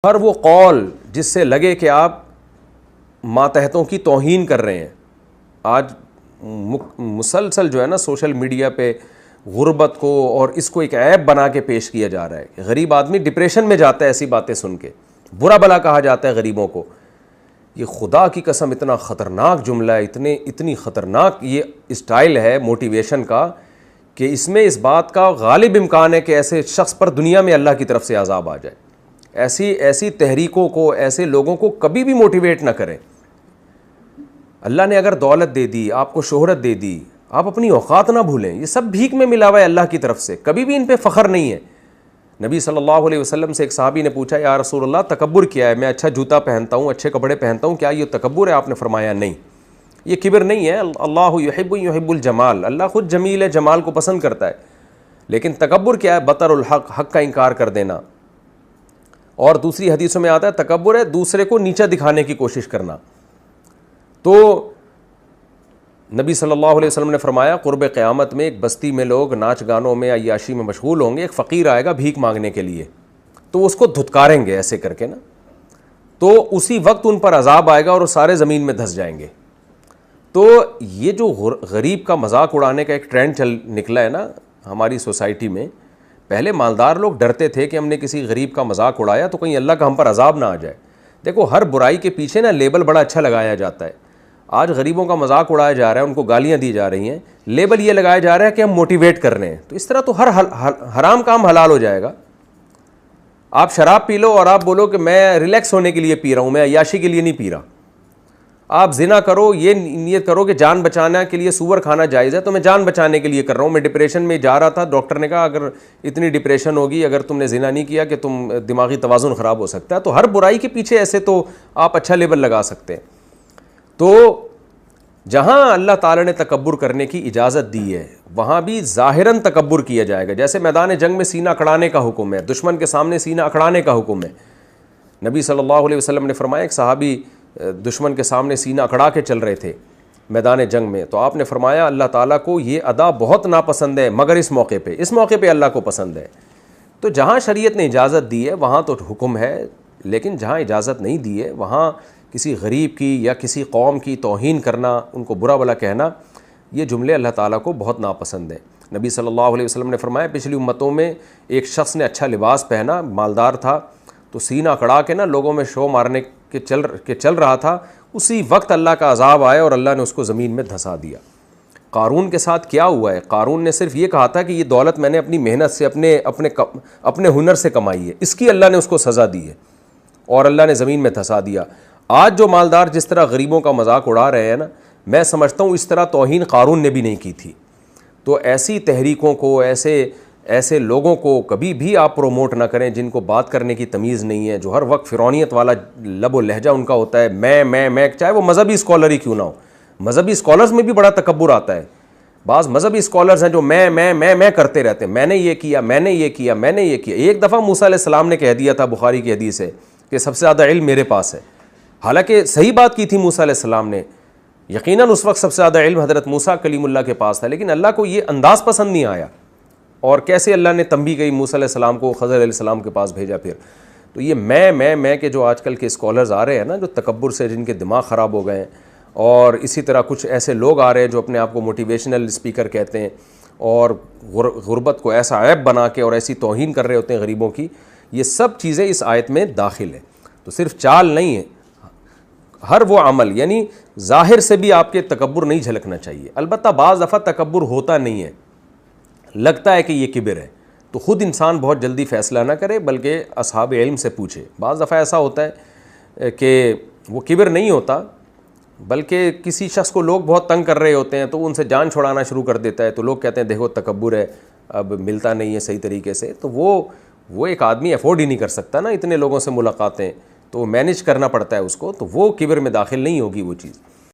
ہر وہ قول جس سے لگے کہ آپ ماتحتوں کی توہین کر رہے ہیں. آج مسلسل جو ہے نا سوشل میڈیا پہ غربت کو اور اس کو ایک عیب بنا کے پیش کیا جا رہا ہے کہ غریب آدمی ڈپریشن میں جاتا ہے ایسی باتیں سن کے, برا بلا کہا جاتا ہے غریبوں کو. یہ خدا کی قسم اتنا خطرناک جملہ ہے, اتنی خطرناک یہ اسٹائل ہے موٹیویشن کا کہ اس میں اس بات کا غالب امکان ہے کہ ایسے شخص پر دنیا میں اللہ کی طرف سے عذاب آ جائے. ایسی تحریکوں کو, ایسے لوگوں کو کبھی بھی موٹیویٹ نہ کریں. اللہ نے اگر دولت دے دی, آپ کو شہرت دے دی, آپ اپنی اوقات نہ بھولیں. یہ سب بھیک میں ملا ہوا ہے اللہ کی طرف سے, کبھی بھی ان پہ فخر نہیں ہے. نبی صلی اللہ علیہ وسلم سے ایک صحابی نے پوچھا, یا رسول اللہ تکبر کیا ہے؟ میں اچھا جوتا پہنتا ہوں, اچھے کپڑے پہنتا ہوں, کیا یہ تکبر ہے؟ آپ نے فرمایا نہیں, یہ کبر نہیں ہے. اللہ یحب الجمال, اللہ خود جمیل ہے, جمال کو پسند کرتا ہے. لیکن تکبر کیا ہے؟ بطر الحق, حق کا انکار کر دینا. اور دوسری حدیثوں میں آتا ہے تکبر ہے دوسرے کو نیچا دکھانے کی کوشش کرنا. تو نبی صلی اللہ علیہ وسلم نے فرمایا قرب قیامت میں ایک بستی میں لوگ ناچ گانوں میں, عیاشی میں مشغول ہوں گے. ایک فقیر آئے گا بھیک مانگنے کے لیے, تو اس کو دھتکاریں گے ایسے کر کے نا, تو اسی وقت ان پر عذاب آئے گا اور وہ سارے زمین میں دھس جائیں گے. تو یہ جو غریب کا مذاق اڑانے کا ایک ٹرینڈ نکلا ہے نا ہماری سوسائٹی میں, پہلے مالدار لوگ ڈرتے تھے کہ ہم نے کسی غریب کا مذاق اڑایا تو کہیں اللہ کا ہم پر عذاب نہ آ جائے. دیکھو ہر برائی کے پیچھے نا لیبل بڑا اچھا لگایا جاتا ہے. آج غریبوں کا مذاق اڑایا جا رہا ہے, ان کو گالیاں دی جا رہی ہیں, لیبل یہ لگایا جا رہا ہے کہ ہم موٹیویٹ کر رہے ہیں. تو اس طرح تو ہر حرام کام حلال ہو جائے گا. آپ شراب پی لو اور آپ بولو کہ میں ریلیکس ہونے کے لیے پی رہا ہوں, میں عیاشی کے لیے نہیں پی رہا. آپ زنا کرو, یہ نیت کرو کہ جان بچانا کے لیے سور کھانا جائز ہے, تو میں جان بچانے کے لیے کر رہا ہوں. میں ڈپریشن میں جا رہا تھا, ڈاکٹر نے کہا اگر اتنی ڈپریشن ہوگی, اگر تم نے زنا نہیں کیا کہ تم دماغی توازن خراب ہو سکتا ہے. تو ہر برائی کے پیچھے ایسے تو آپ اچھا لیبل لگا سکتے ہیں. تو جہاں اللہ تعالیٰ نے تکبر کرنے کی اجازت دی ہے وہاں بھی ظاہراً تکبر کیا جائے گا. جیسے میدان جنگ میں سینہ اکھڑانے کا حکم ہے, دشمن کے سامنے سینہ اکھڑانے کا حکم ہے. نبی صلی اللہ علیہ وسلم نے فرمایا ایک صحابی دشمن کے سامنے سینہ اکھڑا کے چل رہے تھے میدان جنگ میں, تو آپ نے فرمایا اللہ تعالیٰ کو یہ ادا بہت ناپسند ہے مگر اس موقع پہ اللہ کو پسند ہے. تو جہاں شریعت نے اجازت دی ہے وہاں تو حکم ہے, لیکن جہاں اجازت نہیں دی ہے وہاں کسی غریب کی یا کسی قوم کی توہین کرنا, ان کو برا بلا کہنا, یہ جملے اللہ تعالیٰ کو بہت ناپسند ہیں. نبی صلی اللہ علیہ وسلم نے فرمایا پچھلی امتوں میں ایک شخص نے اچھا لباس پہنا, مالدار تھا, تو سینہ اکھڑا کے نا لوگوں میں شو مارنے کے چل رہا تھا. اسی وقت اللہ کا عذاب آیا اور اللہ نے اس کو زمین میں دھسا دیا. قارون کے ساتھ کیا ہوا ہے؟ قارون نے صرف یہ کہا تھا کہ یہ دولت میں نے اپنی محنت سے اپنے ہنر سے کمائی ہے, اس کی اللہ نے اس کو سزا دی ہے اور اللہ نے زمین میں دھسا دیا. آج جو مالدار جس طرح غریبوں کا مذاق اڑا رہے ہیں نا, میں سمجھتا ہوں اس طرح توہین قارون نے بھی نہیں کی تھی. تو ایسی تحریکوں کو, ایسے لوگوں کو کبھی بھی آپ پروموٹ نہ کریں جن کو بات کرنے کی تمیز نہیں ہے, جو ہر وقت فرعونیت والا لب و لہجہ ان کا ہوتا ہے, میں چاہے وہ مذہبی اسکالر ہی کیوں نہ ہو. مذہبی اسکالرز میں بھی بڑا تکبر آتا ہے. بعض مذہبی اسکالرز ہیں جو میں کرتے رہتے ہیں, میں نے یہ کیا, میں نے یہ کیا, میں نے یہ کیا. ایک دفعہ موسیٰ علیہ السلام نے کہہ دیا تھا, بخاری کی حدیث ہے, کہ سب سے زیادہ علم میرے پاس ہے. حالانکہ صحیح بات کی تھی موسیٰ علیہ السلام نے, یقیناً اس وقت سب سے زیادہ علم حضرت موسیٰ کلیم اللہ کے پاس تھا, لیکن اللہ کو یہ انداز پسند نہیں آیا. اور کیسے اللہ نے تنبیہ کی موسیٰ علیہ السلام کو خضر علیہ السلام کے پاس بھیجا. پھر تو یہ میں کہ جو آج کل کے اسکالرز آ رہے ہیں نا, جو تکبر سے جن کے دماغ خراب ہو گئے ہیں, اور اسی طرح کچھ ایسے لوگ آ رہے ہیں جو اپنے آپ کو موٹیویشنل اسپیکر کہتے ہیں اور غربت کو ایسا عیب بنا کے اور ایسی توہین کر رہے ہوتے ہیں غریبوں کی. یہ سب چیزیں اس آیت میں داخل ہیں. تو صرف چال نہیں ہے, ہر وہ عمل, یعنی ظاہر سے بھی آپ کے تکبر نہیں جھلکنا چاہیے. البتہ بعض دفعہ تکبر ہوتا نہیں ہے, لگتا ہے کہ یہ کبر ہے, تو خود انسان بہت جلدی فیصلہ نہ کرے بلکہ اصحاب علم سے پوچھے. بعض دفعہ ایسا ہوتا ہے کہ وہ کبر نہیں ہوتا بلکہ کسی شخص کو لوگ بہت تنگ کر رہے ہوتے ہیں تو ان سے جان چھڑانا شروع کر دیتا ہے, تو لوگ کہتے ہیں دیکھو تکبر ہے, اب ملتا نہیں ہے صحیح طریقے سے. تو وہ ایک آدمی افورڈ ہی نہیں کر سکتا نا اتنے لوگوں سے ملاقاتیں, تو مینیج کرنا پڑتا ہے اس کو, تو وہ کبر میں داخل نہیں ہوگی وہ چیز.